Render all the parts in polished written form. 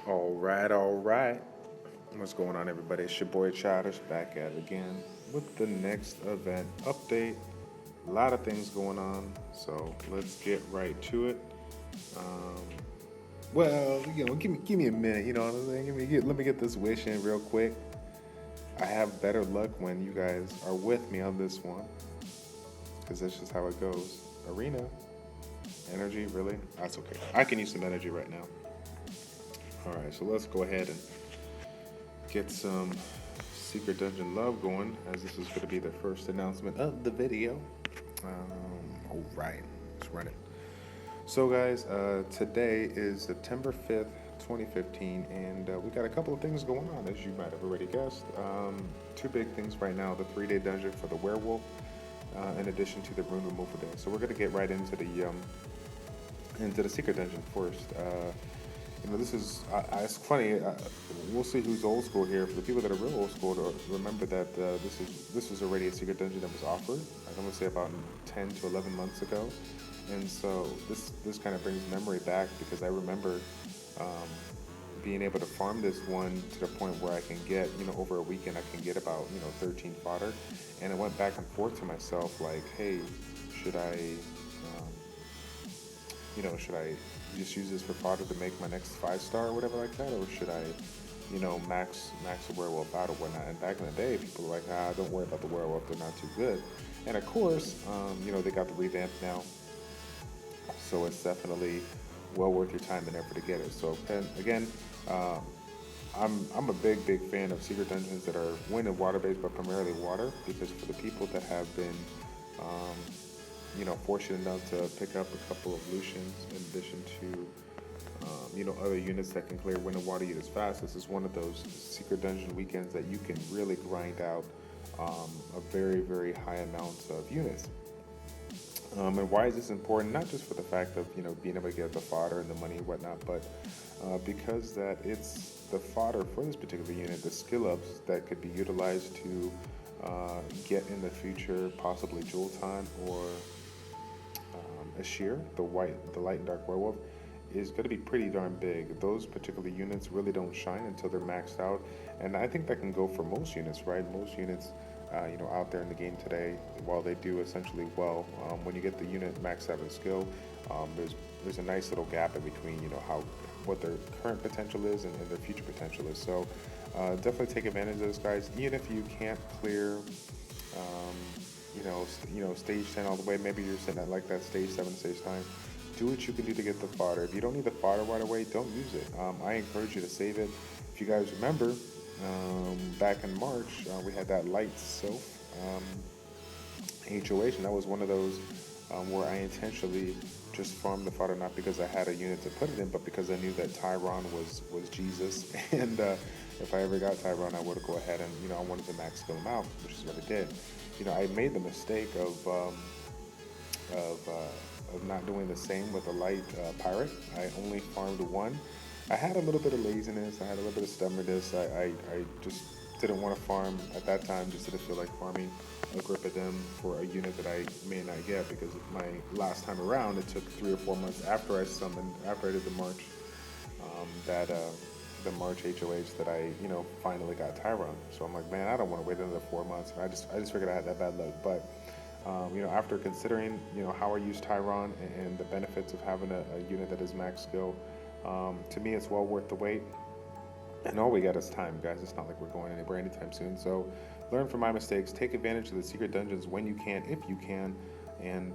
All right. What's going on, everybody? It's your boy Childish back at it again with the next event update. A lot of things going on, so let's get right to it. Um, give me a minute. You know what I'm saying? Let me get this wish in real quick. I have better luck when you guys are with me on this one, because that's just how it goes. Arena energy, really? That's okay. I can use some energy right now. All right, so let's go ahead and get some Secret Dungeon love going, as this is going to be the first announcement of the video. All right, let's run it. So, guys, today is September 5th, 2015, and we got a couple of things going on, as you might have already guessed. Two big things right now: the 3-day dungeon for the Werewolf, in addition to the Rune removal day. So we're going to get right into the Secret Dungeon first. This is it's funny. We'll see who's old school here. For the people that are real old school, to remember that this was already a secret dungeon that was offered. I'm gonna say about 10 to 11 months ago, and so this kind of brings memory back, because I remember being able to farm this one to the point where I can get, over a weekend I can get about 13 fodder, and I went back and forth to myself like, hey, should I should I just use this for fodder to make my next 5-star or whatever like that, or should I, max the werewolf out or whatnot? And back in the day, people were like, don't worry about the werewolf, they're not too good. And of course, they got the revamp now, so it's definitely well worth your time and effort to get it. So again, I'm a big fan of secret dungeons that are wind and water based, but primarily water, because for the people that have been fortunate enough to pick up a couple of Lucians in addition to, other units that can clear wind and water units fast. This is one of those secret dungeon weekends that you can really grind out a very, very high amount of units. And why is this important? Not just for the fact of, being able to get the fodder and the money and whatnot, but because that it's the fodder for this particular unit, the skill ups that could be utilized to get in the future, possibly Jewel Time or Ashir, the light and dark werewolf, is going to be pretty darn big. Those particular units really don't shine until they're maxed out, and I think that can go for most units, right? Most units, out there in the game today, while they do essentially well, when you get the unit maxed out in skill, there's a nice little gap in between, what their current potential is and their future potential is. So definitely take advantage of this, guys. Even if you can't clear stage 10 all the way. Maybe you're sitting at like that stage 7, stage 9. Do what you can do to get the fodder. If you don't need the fodder right away, don't use it. I encourage you to save it. If you guys remember, back in March, we had that light sylph HOH, and that was one of those where I intentionally just farmed the fodder, not because I had a unit to put it in, but because I knew that Tyron was Jesus, and if I ever got Tyron, I would go ahead and, I wanted to max skill him out, which is what I did. I made the mistake of not doing the same with a light pirate. I only farmed one. I had a little bit of laziness. I had a little bit of stubbornness. I just didn't want to farm at that time. Just didn't feel like farming a grip of them for a unit that I may not get, because my last time around, it took 3 or 4 months after I did the March, the March HOH, that I, finally got Tyron. So I'm like, man, I don't want to wait another 4 months. And I just figured I had that bad luck. But, after considering, how I use Tyron and the benefits of having a unit that is max skill, to me, it's well worth the wait. And all we got is time, guys. It's not like we're going anywhere anytime soon. So learn from my mistakes. Take advantage of the secret dungeons when you can, if you can, and,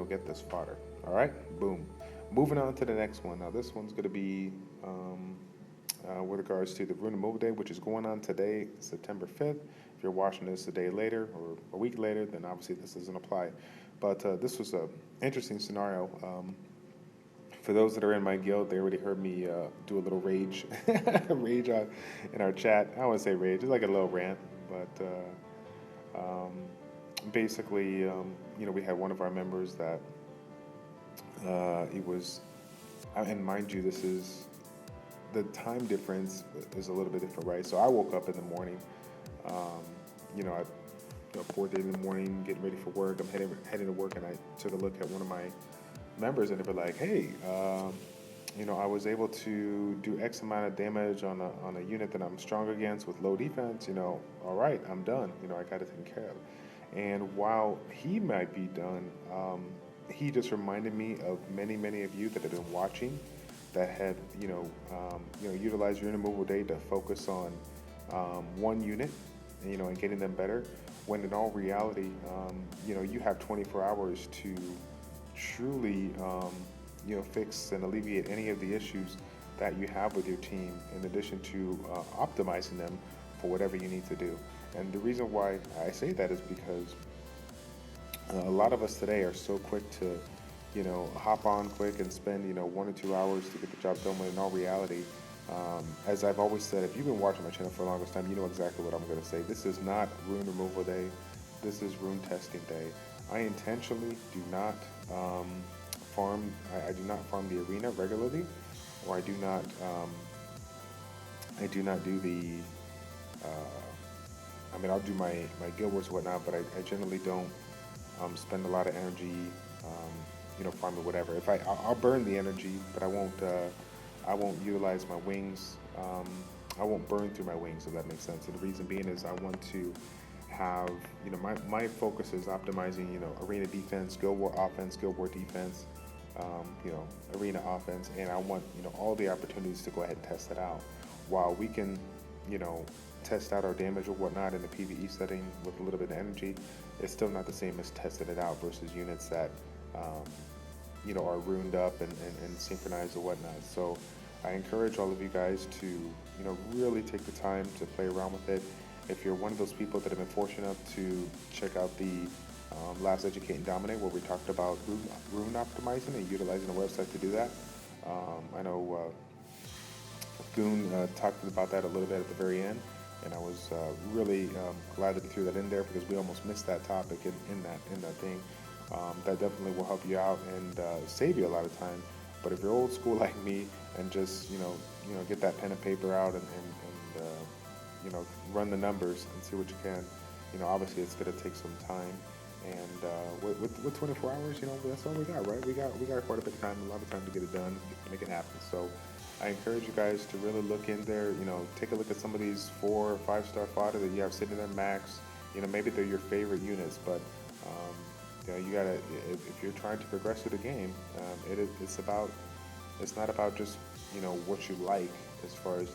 get this fodder. All right? Boom. Moving on to the next one. Now, this one's going to be with regards to the Rune removal day, which is going on today, September 5th. If you're watching this a day later or a week later, then obviously this doesn't apply. But this was an interesting scenario. For those that are in my guild, they already heard me do a little rage in our chat. I don't want to say rage, it's like a little rant. But basically, we had one of our members that it was, and mind you, this is, the time difference is a little bit different, right? So I woke up in the morning, at 4:30 in the morning, getting ready for work. I'm heading to work, and I took a look at one of my members, and they were like, hey, I was able to do X amount of damage on a unit that I'm strong against with low defense, all right, I'm done. I got it taken care of. And while he might be done, he just reminded me of many of you that have been watching that had, utilized your removal day to focus on one unit, and getting them better. When in all reality, you have 24 hours to truly, fix and alleviate any of the issues that you have with your team, in addition to optimizing them for whatever you need to do. And the reason why I say that is because a lot of us today are so quick to, hop on quick and spend, 1 or 2 hours to get the job done, when in all reality, as I've always said, if you've been watching my channel for the longest time, you know exactly what I'm going to say. This is not rune removal day. This is rune testing day. I intentionally do not farm. I do not farm the arena regularly, or I do not do the. I'll do my guild wars and whatnot, but I generally don't spend a lot of energy, farming whatever. I'll burn the energy, but I won't utilize my wings. I won't burn through my wings, if that makes sense. And the reason being is I want to have, my focus is optimizing, arena defense, guild war offense, guild war defense, arena offense, and I want, all the opportunities to go ahead and test it out. While we can, test out our damage or whatnot in the PvE setting with a little bit of energy, it's still not the same as testing it out versus units that, are runed up and synchronized or whatnot. So I encourage all of you guys to, really take the time to play around with it. If you're one of those people that have been fortunate enough to check out the last Educate and Dominate, where we talked about rune optimizing and utilizing the website to do that, I know Goon talked about that a little bit at the very end, and I was really glad that he threw that in there, because we almost missed that topic in that thing. That definitely will help you out and save you a lot of time. But if you're old school like me and just get that pen and paper out and run the numbers and see what you can, obviously it's going to take some time. And with 24 hours, that's all we got, right? We got quite a bit of time, a lot of time to get it done, make it happen. So I encourage you guys to really look in there, take a look at some of these 4 or 5 star fodder that you have sitting there max. Maybe they're your favorite units, but you gotta, if you're trying to progress through the game, it's not about just what you like, as far as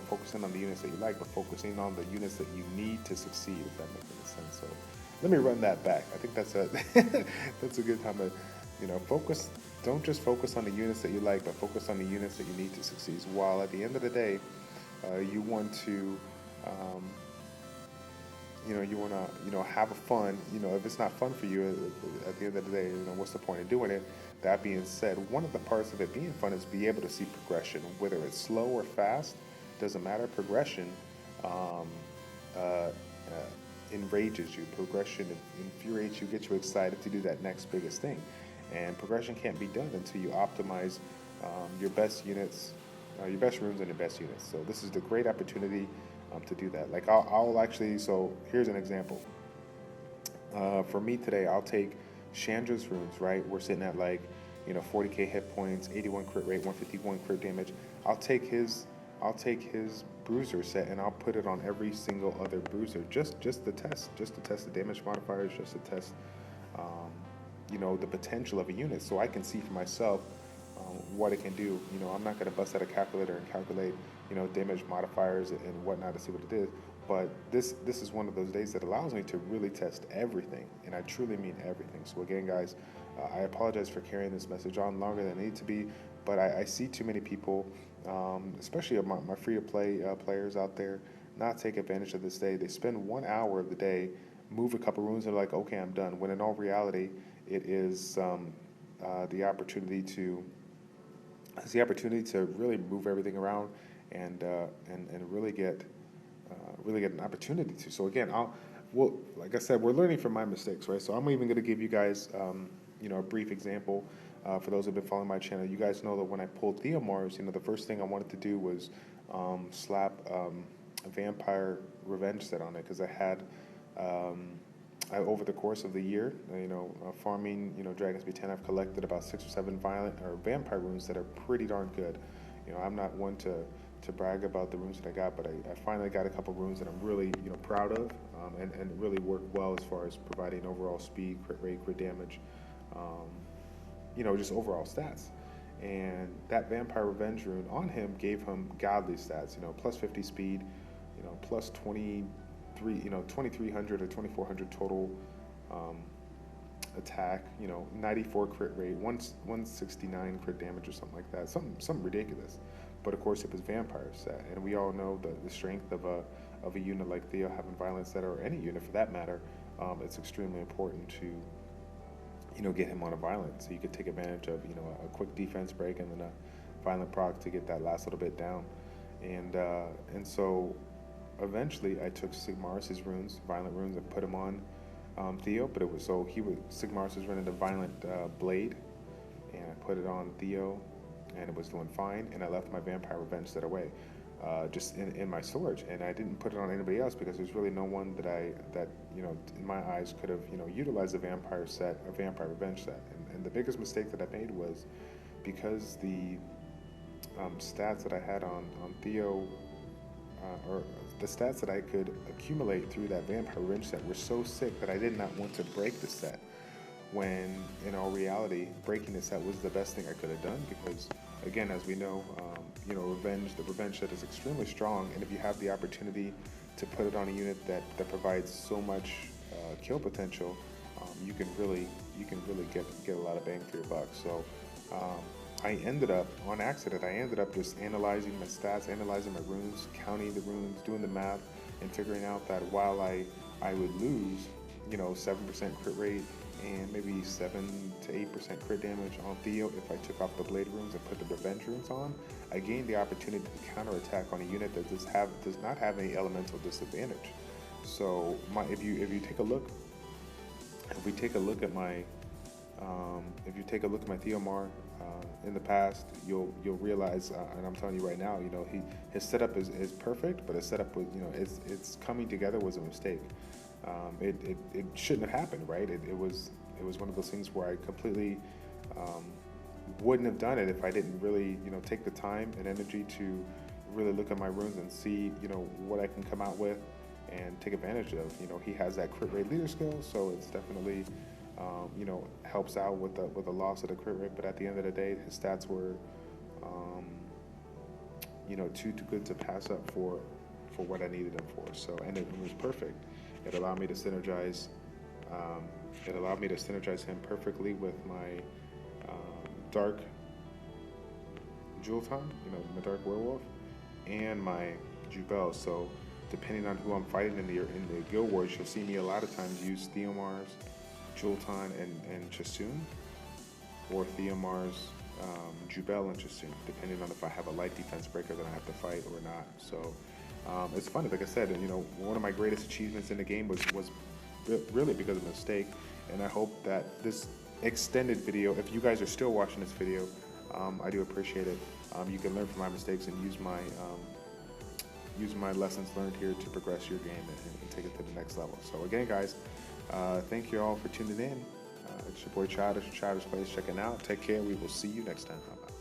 focusing on the units that you like, but focusing on the units that you need to succeed, if that makes any sense. So let me run that back. I think that's a good time to focus. Don't just focus on the units that you like, but focus on the units that you need to succeed. While at the end of the day, you want to have a fun. If it's not fun for you, at the end of the day, what's the point of doing it? That being said, one of the parts of it being fun is be able to see progression, whether it's slow or fast, doesn't matter. Progression enrages you. Progression infuriates you, gets you excited to do that next biggest thing. And progression can't be done until you optimize your best units, your best runes and your best units. So this is the great opportunity to do that. Like I'll actually, so here's an example. For me today, I'll take Chandra's runes, right? We're sitting at 40k hit points, 81 crit rate, 151 crit damage. I'll take his bruiser set and I'll put it on every single other bruiser, just to test the damage modifiers, just to test the potential of a unit, so I can see for myself what it can do. I'm not going to bust out a calculator and calculate damage modifiers and whatnot to see what it is. But this is one of those days that allows me to really test everything, and I truly mean everything. So again, guys, I apologize for carrying this message on longer than it needs to be, but I see too many people, especially my free-to-play players out there, not take advantage of this day. They spend 1 hour of the day, move a couple runes, and they're like, okay, I'm done. When in all reality, it is the opportunity to really move everything around and really get an opportunity to. So again, like I said, we're learning from my mistakes, right? So I'm even going to give you guys, a brief example. For those who've been following my channel, you guys know that when I pulled Theomars, the first thing I wanted to do was slap a Vampire Revenge set on it, because I had over the course of the year, farming, Dragons B10, I've collected about 6 or 7 violent or vampire runes that are pretty darn good. I'm not one to brag about the runes that I got, but I finally got a couple runes that I'm really, proud of, and really work well as far as providing overall speed, crit rate, crit damage, just overall stats. And that Vampire Revenge rune on him gave him godly stats, plus 50 speed, plus 2300 or 2400 total attack, 94 crit rate, 169 crit damage or something like that, something ridiculous. But of course it was vampire set, and we all know the strength of a unit like Theo having violent set, or any unit for that matter. It's extremely important to get him on a violent, so you could take advantage of a quick defense break and then a violent proc to get that last little bit down. And so eventually I took Sigmaris' runes, violent runes, and put him on Theo, but Sigmaris was running the violent blade, and I put it on Theo, and it was doing fine, and I left my Vampire Revenge set away, just in my storage, and I didn't put it on anybody else because there's really no one that in my eyes could have utilized a Vampire Revenge set. And the biggest mistake that I made was, because the stats that I had on Theo, or the stats that I could accumulate through that Vampire Revenge set, were so sick that I did not want to break the set, when in all reality breaking the set was the best thing I could have done, because again, as we know, the Revenge set is extremely strong, and if you have the opportunity to put it on a unit that provides so much kill potential, you can really get a lot of bang for your buck. So I ended up, on accident, just analyzing my stats, analyzing my runes, counting the runes, doing the math, and figuring out that while I would lose, 7% crit rate and maybe 7 to 8% crit damage on Theo if I took off the blade runes and put the revenge runes on, I gained the opportunity to counterattack on a unit that does not have any elemental disadvantage. So if we take a look at my Theomar in the past, you'll realize, and I'm telling you right now, his setup is perfect, but his setup was, it's coming together was a mistake. It shouldn't have happened, right? It was one of those things where I completely wouldn't have done it if I didn't really take the time and energy to really look at my runes and see what I can come out with and take advantage of. He has that crit rate leader skill, so it's definitely helps out with the loss of the crit rate. But at the end of the day, his stats were too good to pass up for what I needed him for. So, and it was perfect. It allowed me to synergize. Him perfectly with my dark Jultan, my dark werewolf, and my Jubel. So, depending on who I'm fighting in the guild wars, you'll see me a lot of times use Theomar's, Jultan, and Chasun, or Theomar's, Jubel and Chasun, depending on if I have a light defense breaker that I have to fight or not. So. It's funny, like I said, one of my greatest achievements in the game was really because of a mistake, and I hope that this extended video, if you guys are still watching this video, I do appreciate it. You can learn from my mistakes and use my lessons learned here to progress your game and take it to the next level. So again, guys, thank you all for tuning in. It's your boy Childish, ChildishPlays checking out. Take care. We will see you next time. Bye-bye.